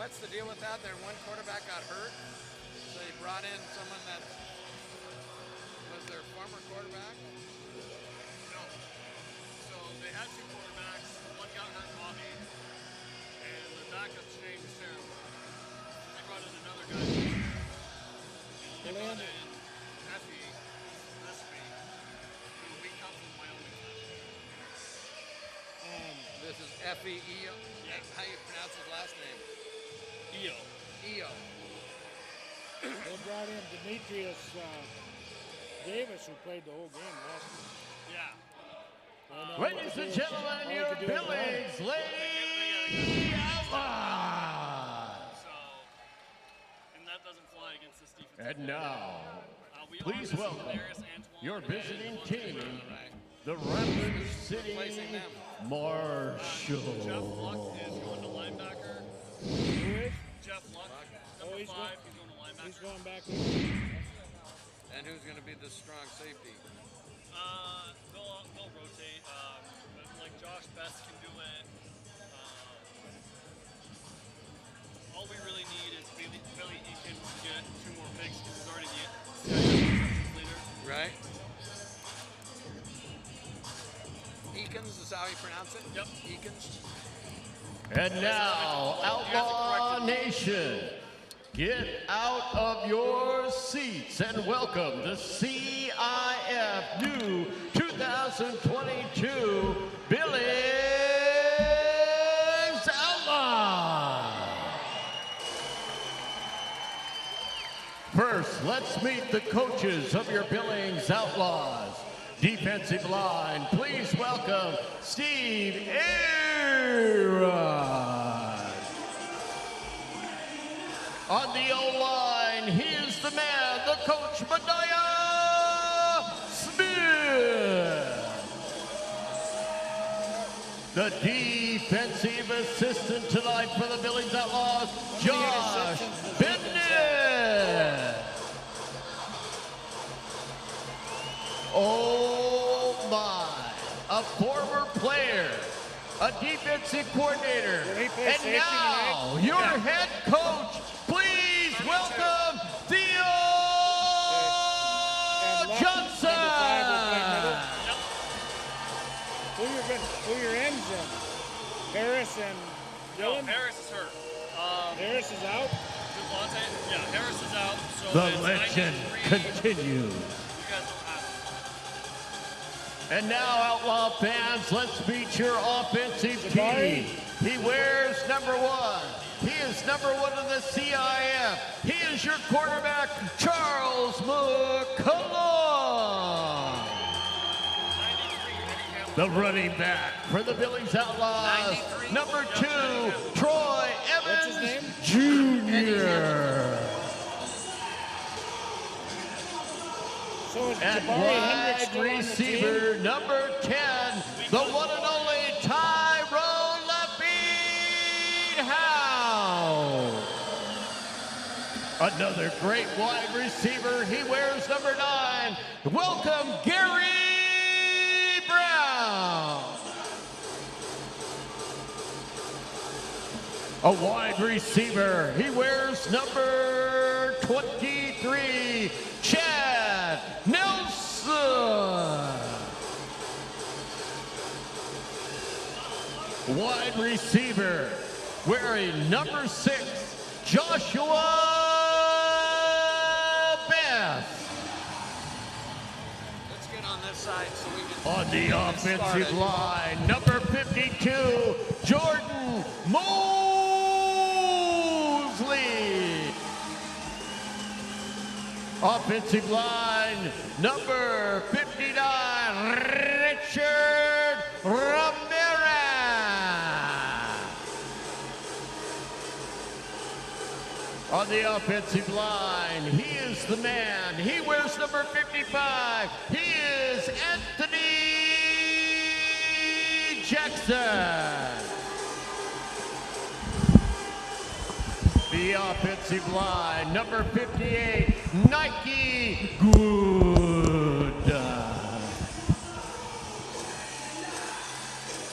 what's the deal with that? Their one quarterback got hurt, so they brought in someone that was their former quarterback. No. So they had two quarterbacks. One got hurt, Bobby, and the backup changed terrible. They brought in another guy. They brought in Effie this week, who we come from Wyoming. This is F-E-E-O. Yeah. How you pronounce his last name? EO. E-O. They brought in Demetrius Davis, who played the whole game last year. Yeah. Ladies and gentlemen, your Billings Outlaws. So, and that doesn't fly against this defense. And now, We please are welcome Darius, Antoine, your and visiting Antoine team, Taylor. the Rapid City Replacing them. Marshals. Jeff Luck is going to linebacker. Who is? Jeff Luck, number he's 5, going- he's going to linebacker. He's going back. And who's going to be the strong safety? They'll rotate. But like Josh Best can do it. All we really need is Billy Eakin to get 2 more picks because he's already the leader. Right? Eakins is how you pronounce it? Yep. Eakins. And now, Outlaw Nation, get out of your seats and welcome the CIF new 2022 Billings Outlaws. First, let's meet the coaches of your Billings Outlaws. Defensive line, please welcome Steve Aaron. On the O-line, he is the man, the coach, Madiah Smith. The defensive assistant tonight for the Billings Outlaws, Josh Bennett. Oh my, a former player, a defensive coordinator, and now your head coach. Please welcome Theo Johnson. Who your ends in? Harris and Dylan? No, Harris is hurt. Harris is out? Devontae, yeah, Harris is out. So The it's legend 93. continues. You guys don't have it. And now, Outlaw fans, let's meet your offensive team. He wears number 1. He is number 1 in the CIF. He is your quarterback, Charles McCullough. The running back for the Billings Outlaws, number 2, Troy Evans Jr. So is And Jabari Hendricks wide still on the receiver, team? number 10, the one and only Tyrone Lapid Howe. Another great wide receiver. He wears number 9. Welcome, Gary Brown. A wide receiver. He wears number 23, Chad Nelson. Wide receiver, wearing number 6, Joshua Best. Let's get on this side so we can. On the get this offensive started. line, number 52, Jordan Mosley. Offensive line, number 59, Richard Ramirez. On the offensive line, he is the man. He wears number 55. He is Anthony Jackson. The offensive line, number 58, Nike Good.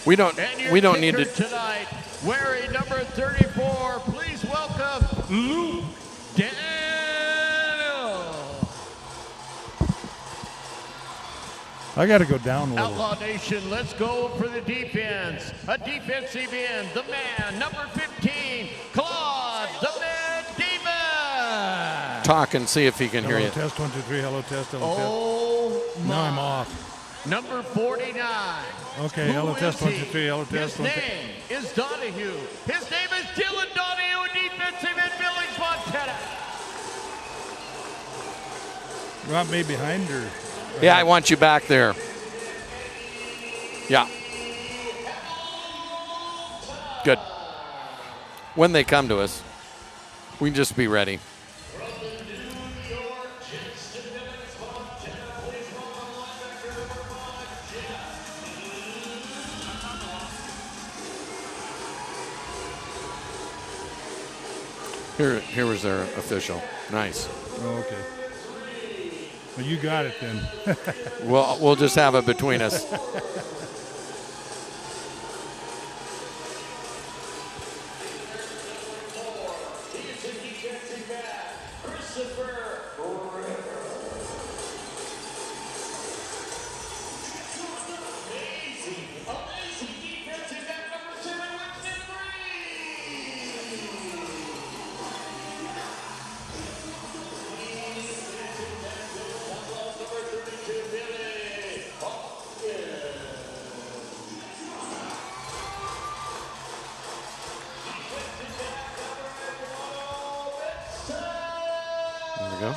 We don't need to. Tonight, wearing number 34, please welcome Luke Daniel. I got to go down a little. Outlaw Nation, let's go for the defense. A defensive end, the man, number 15, Claude, the man, Davis. Talk and see if he can hear Hello, you. test 1, 2, 3. Hello, test. Hello, Oh, test. Now I'm off. Number 49. Okay, Who hello, is test 1, he? 2, 3. Hello, test. His 1, 2. name is Donahue. His name is Dylan Donahue, defensive end, Billings, Montana. Want me behind or? Yeah, I want you back there. Yeah. Good. When they come to us, we can just be ready. Here was their official. Nice. Oh, okay. Well, you got it then. We'll just have it between us. There we go.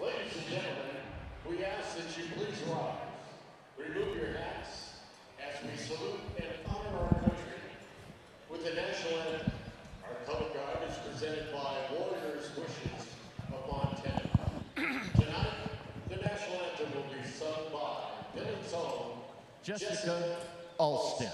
Ladies and gentlemen, we ask that you please rise. Remove your hats as we salute and honor our country. With the national anthem, our color guard is presented by Warriors Wishes of Montana. Tonight, the national anthem will be sung by Billings' own Jessica Alston.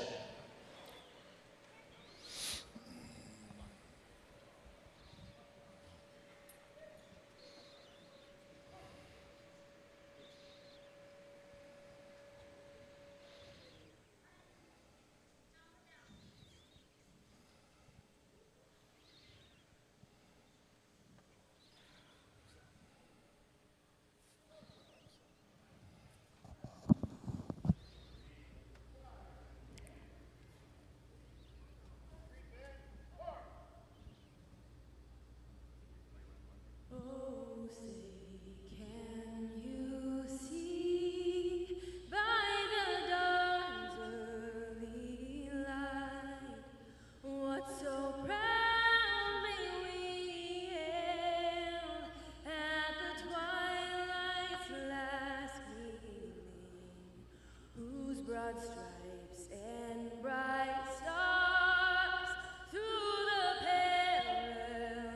Broad stripes and bright stars through the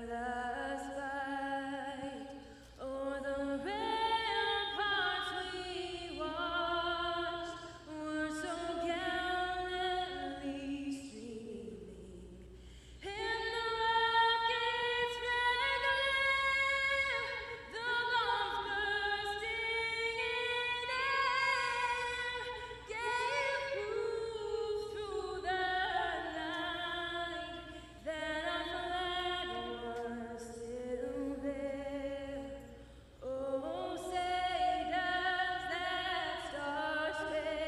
perilous fight. O'er the ramparts we watched were so gallantly streaming, and the rockets' red glare, the bombs bursting in air, gave proof through the night that our flag was still there. Oh, say does that star-spangled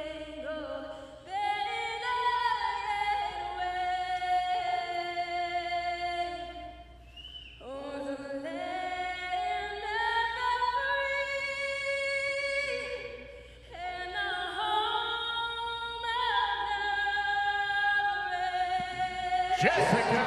banner yet wave o'er the land of the free and the home of the brave? Jessica.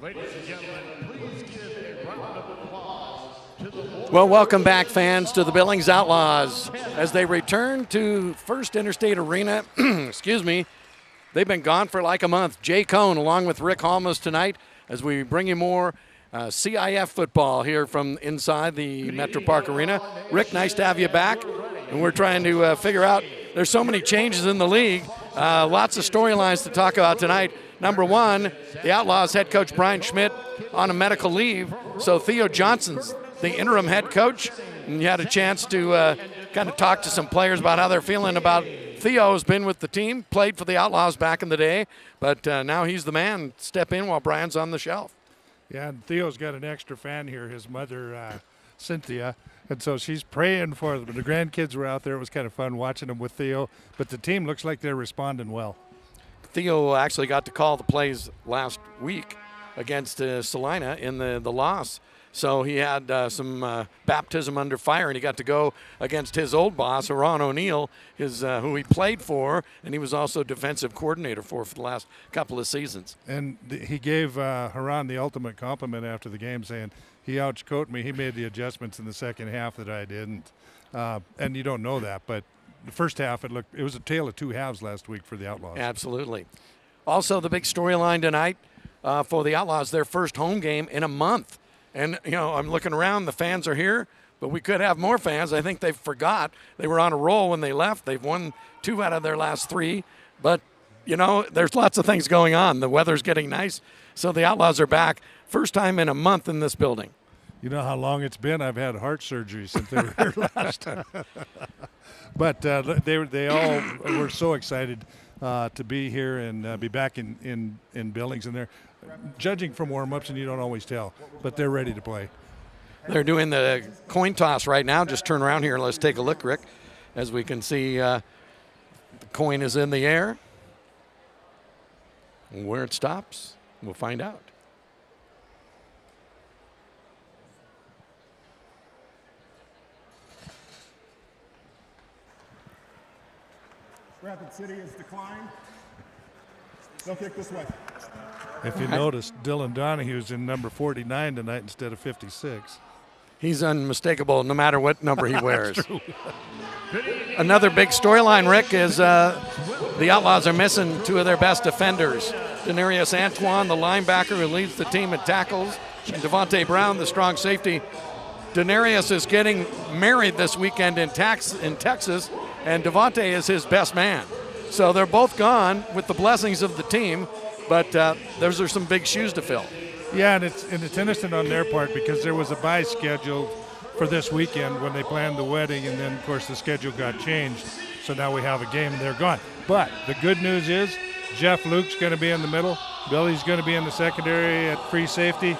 Ladies and gentlemen, please give a round of applause Well, welcome back, fans, to the Billings Outlaws as they return to First Interstate Arena. Excuse me. They've been gone for like a month. Jay Cohn along with Rick Halmas tonight as we bring you more CIF football here from inside the Metro Park Arena. Rick, nice to have you back. And we're trying to figure out, there's so many changes in the league. Lots of storylines to talk about tonight. Number one, the Outlaws head coach Brian Schmidt on a medical leave. So Theo Johnson's the interim head coach. And you had a chance to kind of talk to some players about how they're feeling about Theo's been with the team, played for the Outlaws back in the day, but now he's the man. Step in while Brian's on the shelf. Yeah, and Theo's got an extra fan here, his mother, Cynthia, and so she's praying for them. The grandkids were out there. It was kind of fun watching them with Theo, but the team looks like they're responding well. Theo actually got to call the plays last week against Salina in the loss. So he had some baptism under fire, and he got to go against his old boss, Ron O'Neill, who he played for, and he was also defensive coordinator for the last couple of seasons. And he gave Haran the ultimate compliment after the game, saying he outcoached me. He made the adjustments in the second half that I didn't. And you don't know that, but the first half, it was a tale of two halves last week for the Outlaws. Absolutely. Also, the big storyline tonight for the Outlaws, their first home game in a month. And, you know, I'm looking around, the fans are here, but we could have more fans. I think they forgot. They were on a roll when they left. They've won 2 out of their last 3. But, you know, there's lots of things going on. The weather's getting nice, so the Outlaws are back. First time in a month in this building. You know how long it's been? I've had heart surgery since they were here last time. But they all were so excited to be here and be back in Billings. And they're judging from warm-ups, and you don't always tell, but they're ready to play. They're doing the coin toss right now. Just turn around here and let's take a look, Rick. As we can see, the coin is in the air. Where it stops, we'll find out. Rapid City has declined. They'll kick this way. If you noticed, Dylan Donahue's in number 49 tonight instead of 56. He's unmistakable no matter what number he wears. Another big storyline, Rick, is the Outlaws are missing 2 of their best defenders. Denarius Antoine, the linebacker who leads the team in tackles, and Devontae Brown, the strong safety. Denarius is getting married this weekend in Texas, and Devontae is his best man. So they're both gone with the blessings of the team, but those are some big shoes to fill. Yeah, and it's innocent on their part because there was a bye scheduled for this weekend when they planned the wedding, and then, of course, the schedule got changed. So now we have a game, and they're gone. But the good news is Jeff Luke's going to be in the middle. Billy's going to be in the secondary at free safety.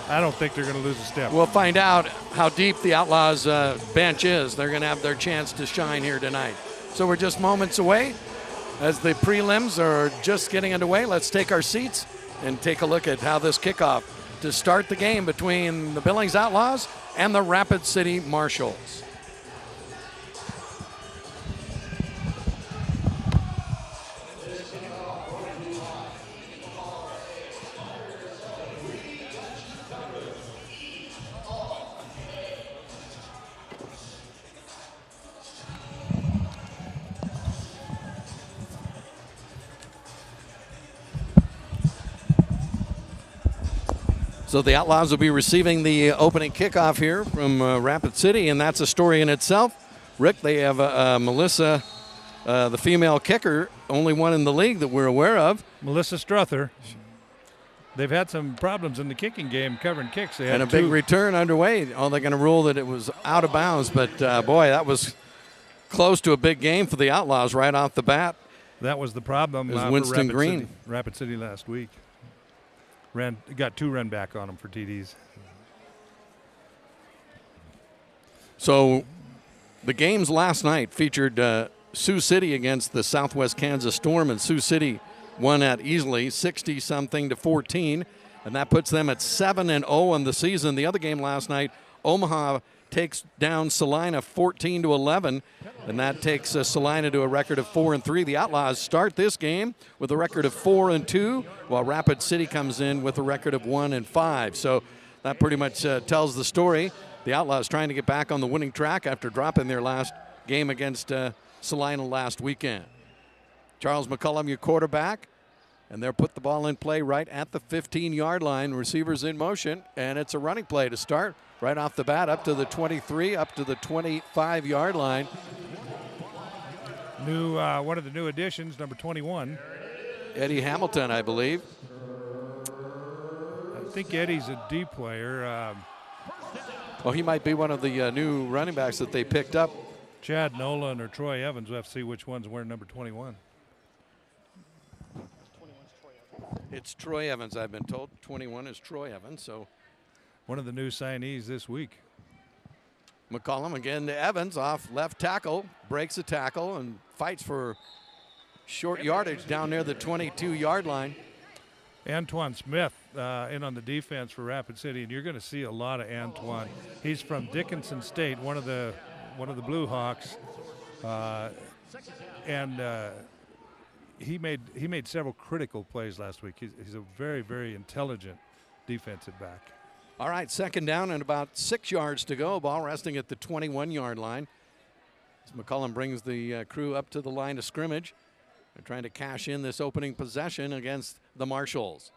I don't think they're going to lose a step. We'll find out how deep the Outlaws bench is. They're going to have their chance to shine here tonight. So we're just moments away. As the prelims are just getting underway, let's take our seats and take a look at how this kickoff to start the game between the Billings Outlaws and the Rapid City Marshals. So the Outlaws will be receiving the opening kickoff here from Rapid City, and that's a story in itself. Rick, they have Melissa, the female kicker, only one in the league that we're aware of. Melissa Struther. They've had some problems in the kicking game covering kicks. They had and a big return underway. Oh, they're going to rule that it was out of bounds, but boy, that was close to a big game for the Outlaws right off the bat. That was the problem. It was Winston Green. Rapid City last week. Got 2 run back on them for TDs. So the games last night featured Sioux City against the Southwest Kansas Storm, and Sioux City won at easily 60-something to 14, and that puts them at 7-0 on the season. The other game last night, Omaha takes down Salina 14-11, and that takes Salina to a record of 4-3. The Outlaws start this game with a record of 4-2, while Rapid City comes in with a record of 1-5. So that pretty much tells the story. The Outlaws trying to get back on the winning track after dropping their last game against Salina last weekend. Charles McCullum, your quarterback, and they'll put the ball in play right at the 15-yard line. Receivers in motion, and it's a running play to start right off the bat up to the 23, up to the 25-yard line. One of the new additions, number 21. Eddie Hamilton, I believe. I think Eddie's a D player. Oh, he might be one of the new running backs that they picked up. Chad Nolan or Troy Evans. We'll have to see which one's wearing number 21. It's Troy Evans, I've been told. 21 is Troy Evans, so. One of the new signees this week. McCollum again to Evans off left tackle, breaks a tackle and fights for short yardage down near the 22-yard line. Antoine Smith in on the defense for Rapid City, and you're going to see a lot of Antoine. He's from Dickinson State, one of the Blue Hawks, and he made several critical plays last week. He's a very, very intelligent defensive back. All right, second down and about 6 yards to go. Ball resting at the 21-yard line. As McCollum brings the crew up to the line of scrimmage. They're trying to cash in this opening possession against the Marshals.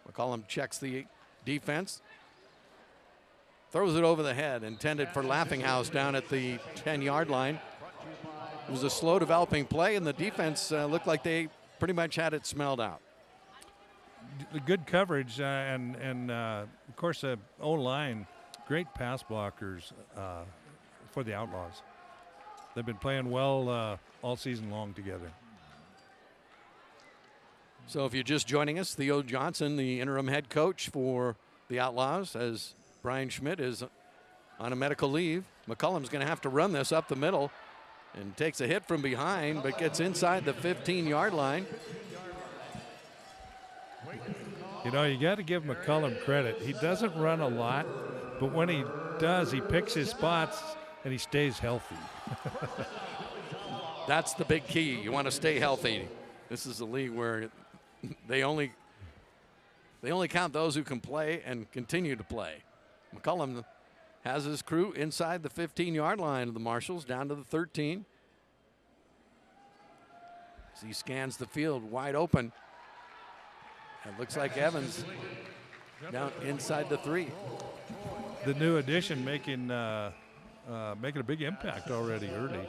McCollum checks the defense. Throws it over the head, intended for Laughing House down at the 10-yard line. It was a slow developing play, and the defense looked like they pretty much had it smelled out. Good coverage and of course O-line, great pass blockers for the Outlaws. They've been playing well all season long together. So if you're just joining us, Theo Johnson, the interim head coach for the Outlaws, as Brian Schmidt is on a medical leave. McCullum's going to have to run this up the middle and takes a hit from behind, but gets inside the 15-yard line. You know, you got to give McCullum credit. He doesn't run a lot, but when he does, he picks his spots and he stays healthy. That's the big key. You want to stay healthy. This is a league where they only count those who can play and continue to play. McCullum has his crew inside the 15-yard line of the Marshals, down to the 13. As he scans the field wide open. It looks like Evans down inside the 3. The new addition making a big impact already early.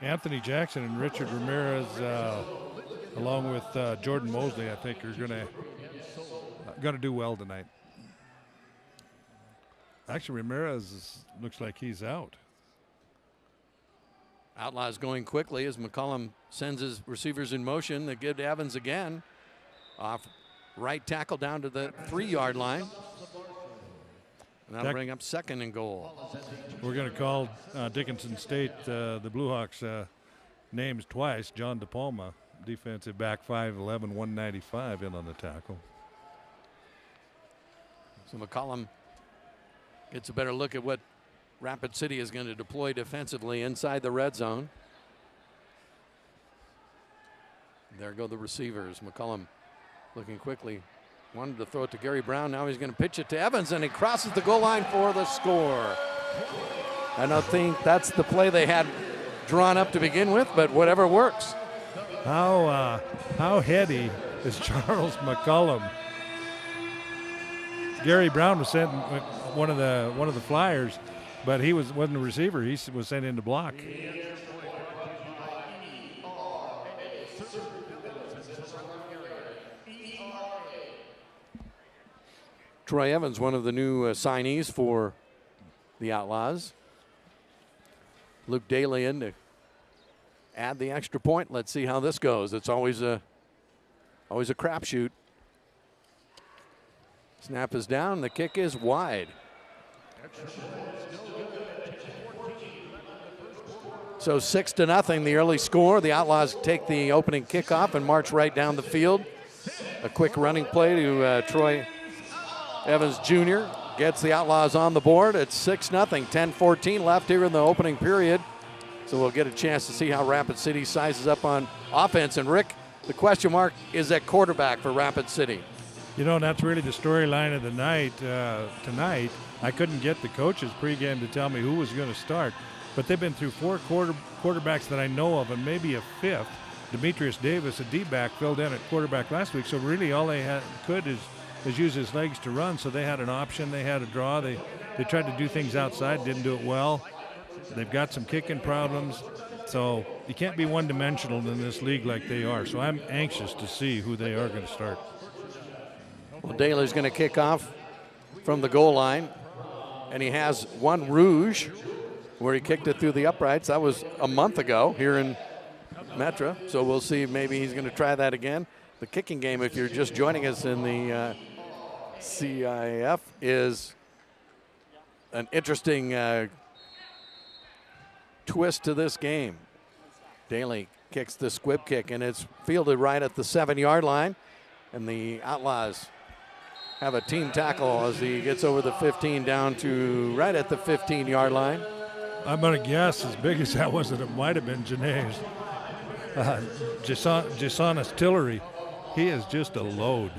Anthony Jackson and Richard Ramirez, along with Jordan Mosley, I think are going to do well tonight. Actually, Ramirez looks like he's out. Outlaws going quickly as McCullum sends his receivers in motion. They give to Evans again. Off right tackle down to the 3-yard line. And that'll bring up second and goal. We're going to call Dickinson State, the Blue Hawks, names twice. John DePalma, defensive back, 5'11", 195 in on the tackle. So McCullum gets a better look at what Rapid City is going to deploy defensively inside the red zone. There go the receivers. McCullum looking quickly. Wanted to throw it to Gary Brown. Now he's going to pitch it to Evans, and he crosses the goal line for the score. I don't think that's the play they had drawn up to begin with, but whatever works. How heady is Charles McCullum? Gary Brown was sent one of the flyers, but he wasn't a receiver. He was sent in to block. Troy Evans, one of the new signees for the Outlaws. Luke Daly in to add the extra point. Let's see how this goes. It's always a crapshoot. Snap is down. The kick is wide. So 6-0, the early score. The Outlaws take the opening kickoff and march right down the field. A quick running play to Troy Evans Jr. gets the Outlaws on the board. It's 6-0, 10-14 left here in the opening period. So we'll get a chance to see how Rapid City sizes up on offense. And Rick, the question mark is at quarterback for Rapid City. You know, that's really the storyline of the night tonight. I couldn't get the coaches pregame to tell me who was going to start, but they've been through 4 quarterbacks that I know of, and maybe a 5th. Demetrius Davis, a D-back, filled in at quarterback last week, so really all they could is use his legs to run. So they had an option, they had a draw, they tried to do things outside, didn't do it well. They've got some kicking problems, so you can't be one-dimensional in this league like they are. So I'm anxious to see who they are going to start. Well, Daly's going to kick off from the goal line, and he has one rouge where he kicked it through the uprights. That was a month ago here in Metra, so we'll see if maybe he's going to try that again. The kicking game, if you're just joining us in the CIF, is an interesting twist to this game. Daly kicks the squib kick, and it's fielded right at the 7-yard line, and the Outlaws have a team tackle as he gets over the 15 down to right at the 15-yard line. I'm going to guess, as big as that was, that it might have been Janae's. Jasonis Tillery, he is just a load.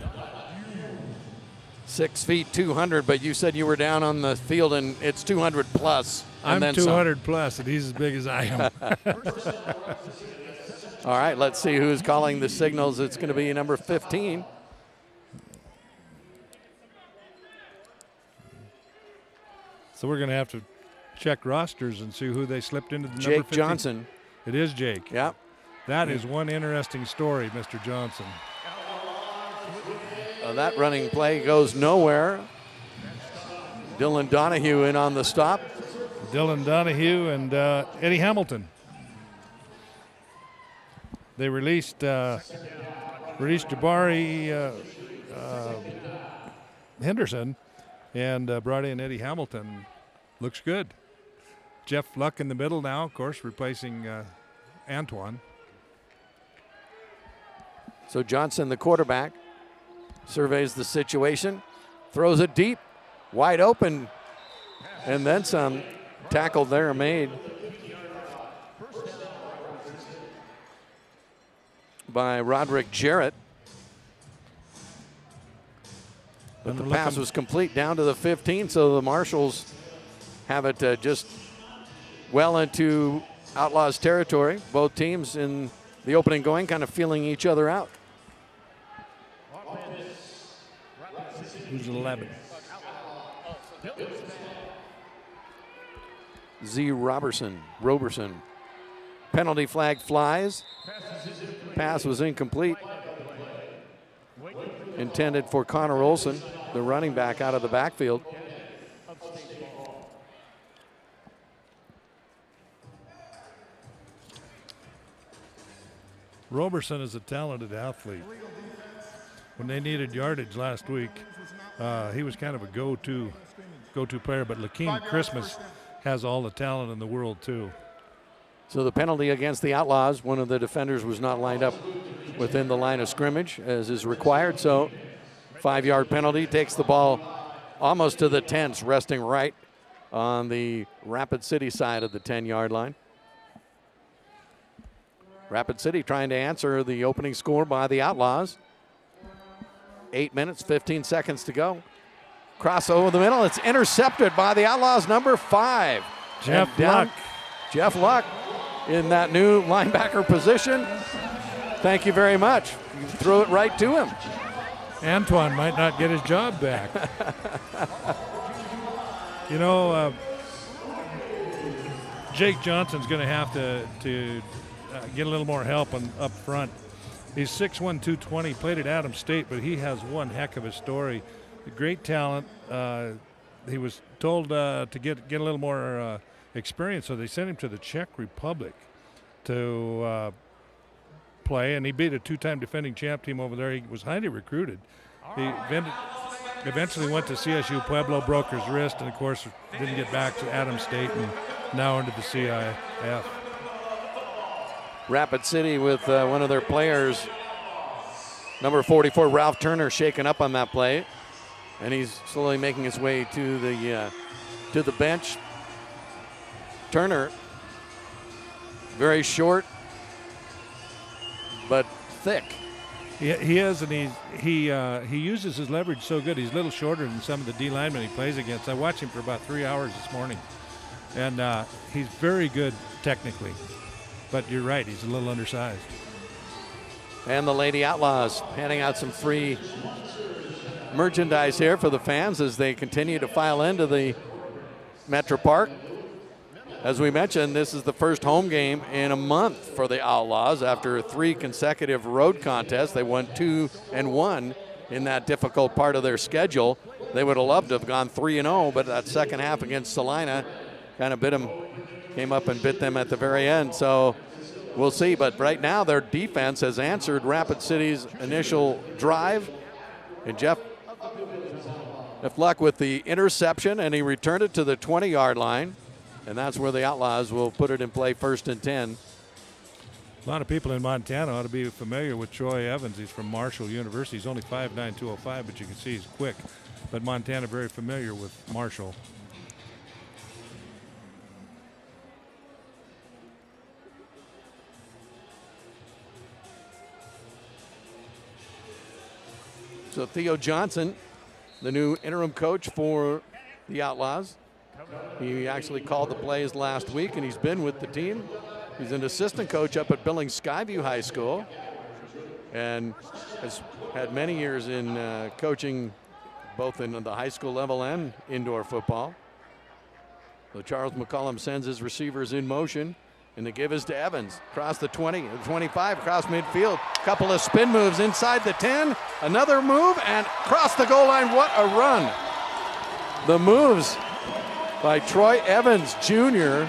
6 feet 200, but you said you were down on the field and it's 200 plus. I'm 200 plus, and he's as big as I am. All right, let's see who's calling the signals. It's going to be number 15. So we're going to have to check rosters and see who they slipped into the number 15. Jake Johnson. It is Jake. Yep. That is one interesting story, Mr. Johnson. That running play goes nowhere. Dylan Donahue in on the stop. Dylan Donahue and Eddie Hamilton. They released Jabari Henderson and brought in Eddie Hamilton. Looks good. Jeff Luck in the middle now, of course, replacing Antoine. So Johnson, the quarterback, surveys the situation, throws it deep, wide open, and then some. Tackle there made by Roderick Jarrett. But the pass was complete down to the 15, so the Marshals have it just well into Outlaws territory. Both teams in the opening going kind of feeling each other out. Who's 11? Z. Roberson. Penalty flag flies. Pass was incomplete. Intended for Connor Olson, the running back out of the backfield. Roberson is a talented athlete. When they needed yardage last week, he was kind of a go-to player, but Lakeem Christmas has all the talent in the world too. So the penalty against the Outlaws, one of the defenders was not lined up within the line of scrimmage as is required. So 5-yard penalty, takes the ball almost to the 10s, resting right on the Rapid City side of the 10-yard line. Rapid City trying to answer the opening score by the Outlaws. 8 minutes, 15 seconds to go. Cross over the middle. It's intercepted by the Outlaws, number 5. Jeff Luck. Jeff Luck in that new linebacker position. Thank you very much. You threw it right to him. Antoine might not get his job back. You know, Jake Johnson's going to have to get a little more help up front. He's 6'1", 220, played at Adams State, but he has one heck of a story. Great talent. He was told to get a little more experience, so they sent him to the Czech Republic to play, and he beat a 2-time defending champ team over there. He was highly recruited. He eventually went to CSU Pueblo, broke his wrist, and of course didn't get back to Adams State, and now into the CIF. Rapid City with one of their players, number 44, Ralph Turner, shaken up on that play. And he's slowly making his way to the bench. Turner, very short, but thick. He is, and he uses his leverage so good. He's a little shorter than some of the D linemen he plays against. I watched him for about 3 hours this morning, and he's very good technically. But you're right, he's a little undersized. And the Lady Outlaws handing out some free merchandise here for the fans as they continue to file into the Metro Park. As we mentioned, this is the first home game in a month for the Outlaws after 3 consecutive road contests. They won 2-1 in that difficult part of their schedule. They would have loved to have gone 3-0, but that second half against Salina kind of came up and bit them at the very end. So we'll see. But right now their defense has answered Rapid City's initial drive. And Jeff Luck with the interception, and he returned it to the 20-yard line. And that's where the Outlaws will put it in play 1st and 10. A lot of people in Montana ought to be familiar with Troy Evans. He's from Marshall University. He's only 5'9", 205, but you can see he's quick. But Montana very familiar with Marshall. So Theo Johnson, the new interim coach for the Outlaws. He actually called the plays last week, and he's been with the team. He's an assistant coach up at Billings Skyview High School and has had many years in coaching both in the high school level and indoor football. So Charles McCollum sends his receivers in motion, and the give is to Evans. Across the 20, the 25, across midfield. Couple of spin moves inside the 10. Another move, and across the goal line. What a run. The moves by Troy Evans Jr.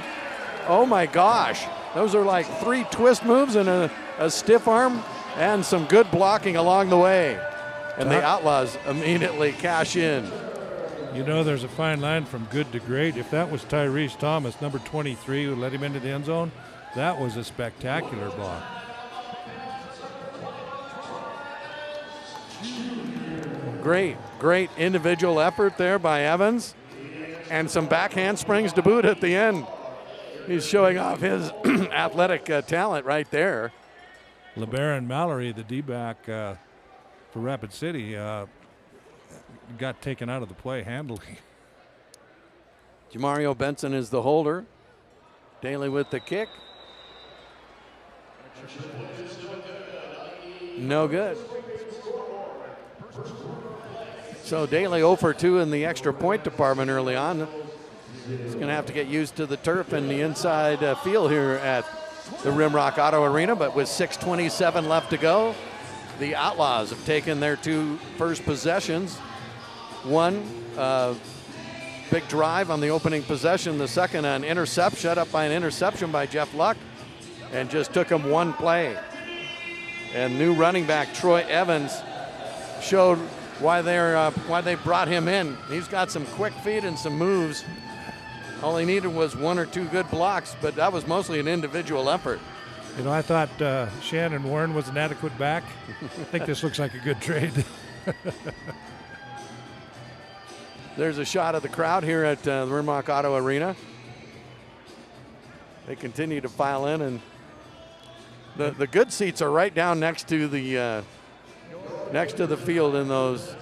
Oh my gosh. Those are like 3 twist moves and a stiff arm and some good blocking along the way. And the Outlaws immediately cash in. You know, there's a fine line from good to great. If that was Tyrese Thomas, number 23, who let him into the end zone, that was a spectacular block. Great individual effort there by Evans. And some back handsprings to boot at the end. He's showing off his athletic talent right there. LeBaron Mallory, the D-back for Rapid City, got taken out of the play handily. Jamario Benson is the holder. Daly with the kick. No good. So Daly 0 for 2 in the extra point department early on. He's going to have to get used to the turf and the inside field here at the Rimrock Auto Arena, but with 6:27 left to go, the Outlaws have taken their 2 first possessions. One big drive on the opening possession, the second an intercept, shut up by an interception by Jeff Luck, and just took him 1 play. And new running back Troy Evans showed why they brought him in. He's got some quick feet and some moves. All he needed was 1 or 2 good blocks, but that was mostly an individual effort. You know, I thought Shannon Warren was an adequate back. I think this looks like a good trade. There's a shot of the crowd here at the Rimrock Auto Arena. They continue to file in, and the good seats are right down next to the field in those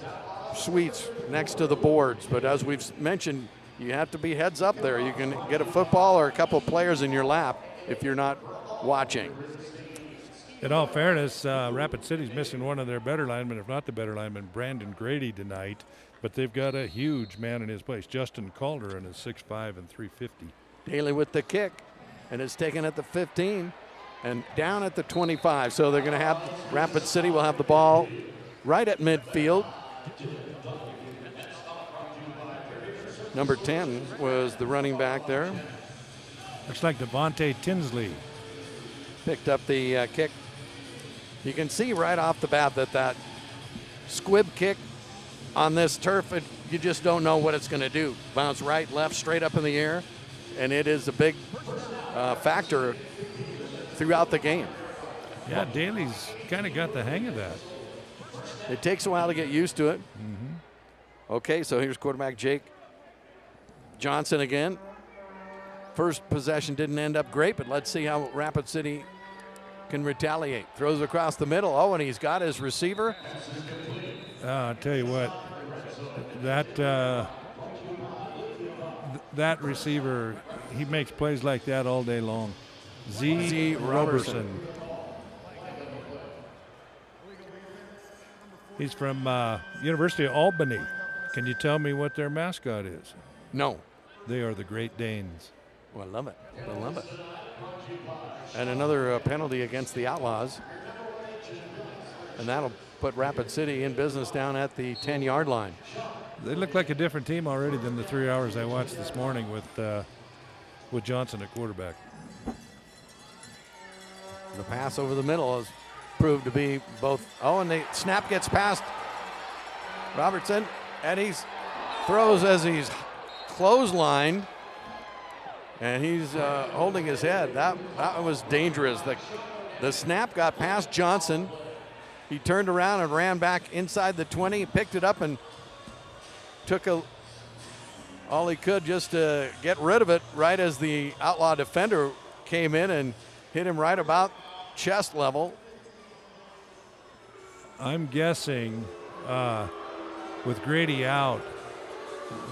suites next to the boards. But as we've mentioned, you have to be heads up there. You can get a football or a couple players in your lap if you're not watching. In all fairness, Rapid City's missing one of their better linemen, if not the better lineman, Brandon Grady tonight. But they've got a huge man in his place, Justin Calder, and is 6'5" and 350. Daly with the kick, and it's taken at the 15 and down at the 25. So they're going to have, Rapid City will have the ball right at midfield. Number 10 was the running back there. Looks like Devontae Tinsley. Picked up the kick. You can see right off the bat that squib kick on this turf, you just don't know what it's going to do. Bounce right, left, straight up in the air, and it is a big factor throughout the game. Yeah, Daly's kind of got the hang of that. It takes a while to get used to it. Mm-hmm. Okay, so here's quarterback Jake Johnson again. First possession didn't end up great, but let's see how Rapid City can retaliate. Throws across the middle. Oh, and he's got his receiver. I'll tell you what, that receiver, he makes plays like that all day long. Z. Robertson. He's from University of Albany. Can you tell me what their mascot is? No. They are the Great Danes. Well, I love it. I love it. And another penalty against the Outlaws. And that'll put Rapid City in business down at the 10-yard line. They look like a different team already than the 3 hours I watched this morning with Johnson at quarterback. The pass over the middle has proved to be both. Oh, and the snap gets past Robertson, and he throws as he's clotheslined, and he's holding his head. That was dangerous. The snap got past Johnson. He turned around and ran back inside the 20, picked it up, and took all he could just to get rid of it right as the Outlaw defender came in and hit him right about chest level. I'm guessing with Grady out,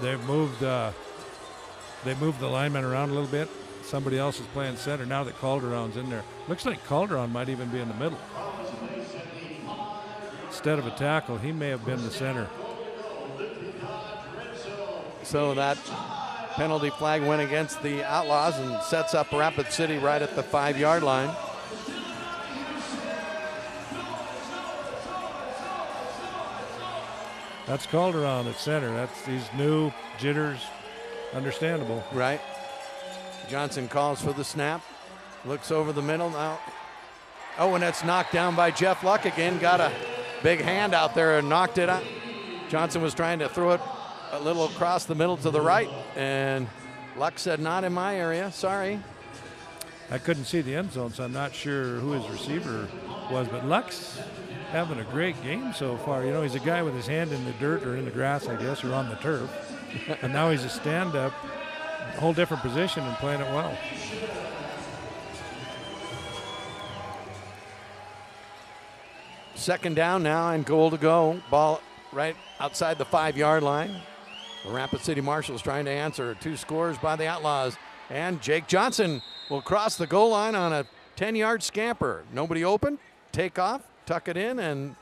they've moved the lineman around a little bit. Somebody else is playing center now that Calderon's in there. Looks like Calderon might even be in the middle. Instead of a tackle, he may have been the center. So that penalty flag went against the Outlaws and sets up Rapid City right at the 5-yard line. That's Calderon at center. He's new, jitters, understandable. Right. Johnson calls for the snap, looks over the middle now. Oh, and that's knocked down by Jeff Luck again. Got a big hand out there and knocked it out. Johnson was trying to throw it a little across the middle to the right, and Luck said, not in my area, sorry. I couldn't see the end zone, so I'm not sure who his receiver was, but Luck's having a great game so far. You know, he's a guy with his hand in the dirt or in the grass, I guess, or on the turf. And now he's a stand-up, whole different position and playing it well. Second down now and goal to go. Ball right outside the 5-yard line. The Rapid City Marshals trying to answer. 2 scores by the Outlaws. And Jake Johnson will cross the goal line on a 10-yard scamper. Nobody open, take off, tuck it in, and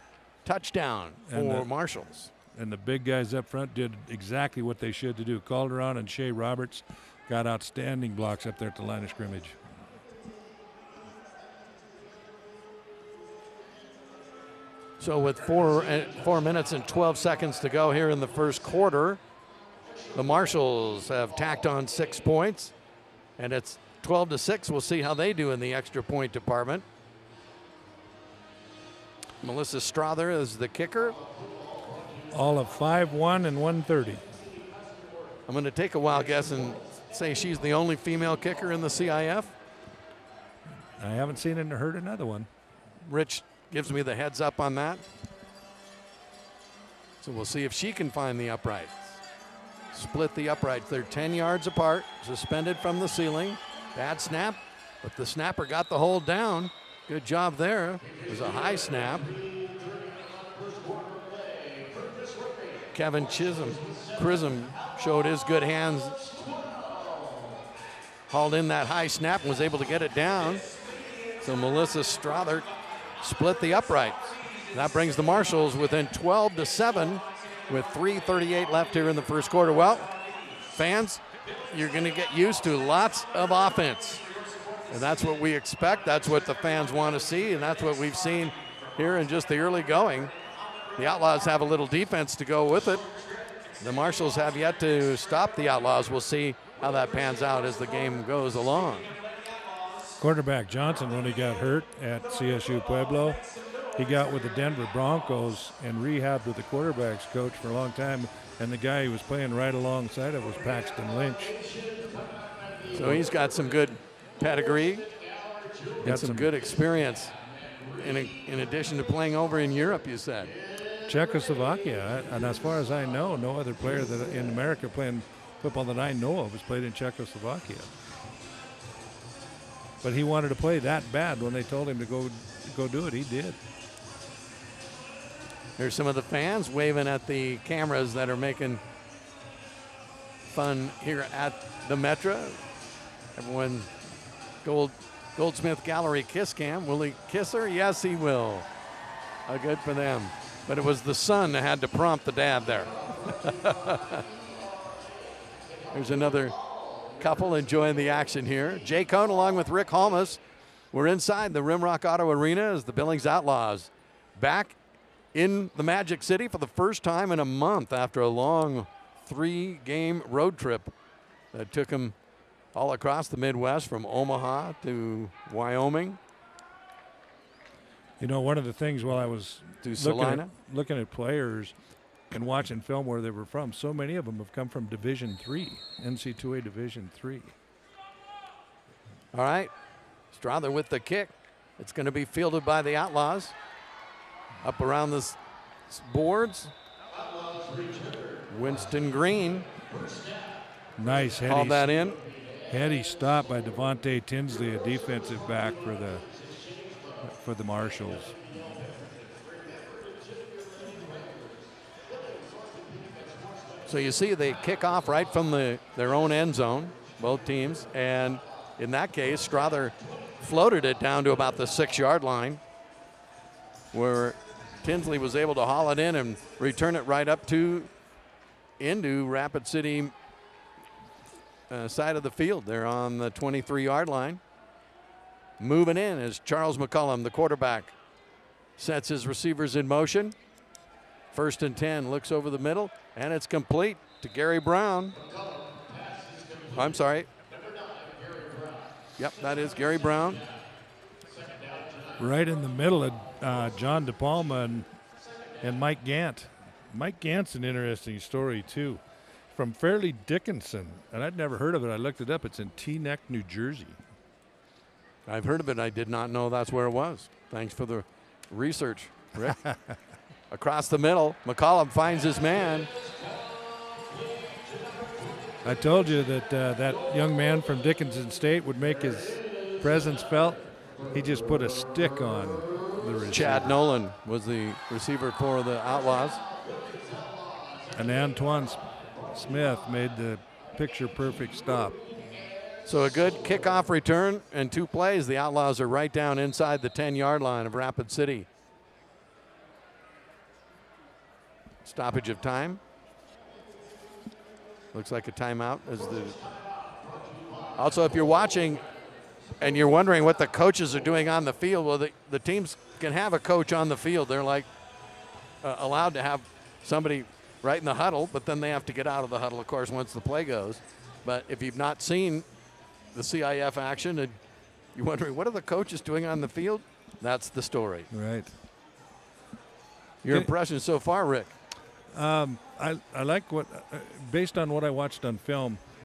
touchdown for Marshals. And the big guys up front did exactly what they should to do. Calderon and Shea Roberts got outstanding blocks up there at the line of scrimmage. So with 4 minutes and 12 seconds to go here in the first quarter, the Marshals have tacked on 6 points, and it's 12-6. We'll see how they do in the extra point department. Melissa Strother is the kicker. All of 5-1 and 130. I'm going to take a wild guess and say she's the only female kicker in the CIF. I haven't seen it or heard another one. Rich gives me the heads up on that. So we'll see if she can find the uprights. Split the uprights. They're 10 yards apart, suspended from the ceiling. Bad snap, but the snapper got the hold down. Good job there. It was a high snap. Kevin Chisholm showed his good hands. Hauled in that high snap and was able to get it down. So Melissa Strother split the uprights. That brings the Marshals within 12-7 with 3:38 left here in the first quarter. Well, fans, you're going to get used to lots of offense. And that's what we expect. That's what the fans want to see, and that's what we've seen here in just the early going. The Outlaws have a little defense to go with it. The Marshals have yet to stop the Outlaws. We'll see how that pans out as the game goes along. Quarterback Johnson, when he got hurt at CSU Pueblo, he got with the Denver Broncos and rehabbed with the quarterbacks coach for a long time, and the guy he was playing right alongside of was Paxton Lynch. So he's got some good pedigree, got some good experience in addition to playing over in Europe, you said. Czechoslovakia, and as far as I know, no other player that in America playing football that I know of has played in Czechoslovakia. but he wanted to play that bad. When they told him to go do it, he did. Here's some of the fans waving at the cameras that are making fun here at the Metro. Everyone, Goldsmith Gallery kiss cam. Will he kiss her? Yes, he will. Good for them. But it was the son that had to prompt the dad there. There's another couple enjoying the action here. Jay Cohn along with Rick Holmes. We're inside the Rimrock Auto Arena as the Billings Outlaws back in the Magic City for the first time in a month after a long 3-game road trip that took them all across the Midwest from Omaha to Wyoming. You know, one of the things while I was looking at players and watching film where they were from, so many of them have come from Division III, NC2A Division III. All right, Strother with the kick. It's going to be fielded by the Outlaws. Up around the boards, Winston Green. Nice heady, called that in. Heady stop by Devontae Tinsley, a defensive back for the Marshals. So you see they kick off right from their own end zone, both teams, and in that case, Strother floated it down to about the 6-yard line, where Tinsley was able to haul it in and return it right up into Rapid City side of the field. They're on the 23-yard line. Moving in is Charles McCullum, the quarterback. Sets his receivers in motion. 1st and 10, looks over the middle, and it's complete to Gary Brown. I'm sorry. Yep, that is Gary Brown. Right in the middle of John DePalma and Mike Gant. Mike Gant's an interesting story, too. From Fairleigh Dickinson, and I'd never heard of it. I looked it up. It's in Teaneck, New Jersey. I've heard of it. I did not know that's where it was. Thanks for the research, Rick. Across the middle, McCollum finds his man. I told you that that young man from Dickinson State would make his presence felt. He just put a stick on the receiver. Chad Nolan was the receiver for the Outlaws. And Antoine Smith made the picture-perfect stop. So a good kickoff return and 2 plays. The Outlaws are right down inside the 10-yard line of Rapid City. Stoppage of time. Looks like a timeout. Also, if you're watching and you're wondering what the coaches are doing on the field, well, the teams can have a coach on the field. They're like allowed to have somebody right in the huddle, but then they have to get out of the huddle, of course, once the play goes. But if you've not seen the CIF action and you're wondering what are the coaches doing on the field, that's the story. Right. Your impression so far, Rick? I like what, based on what I watched on film,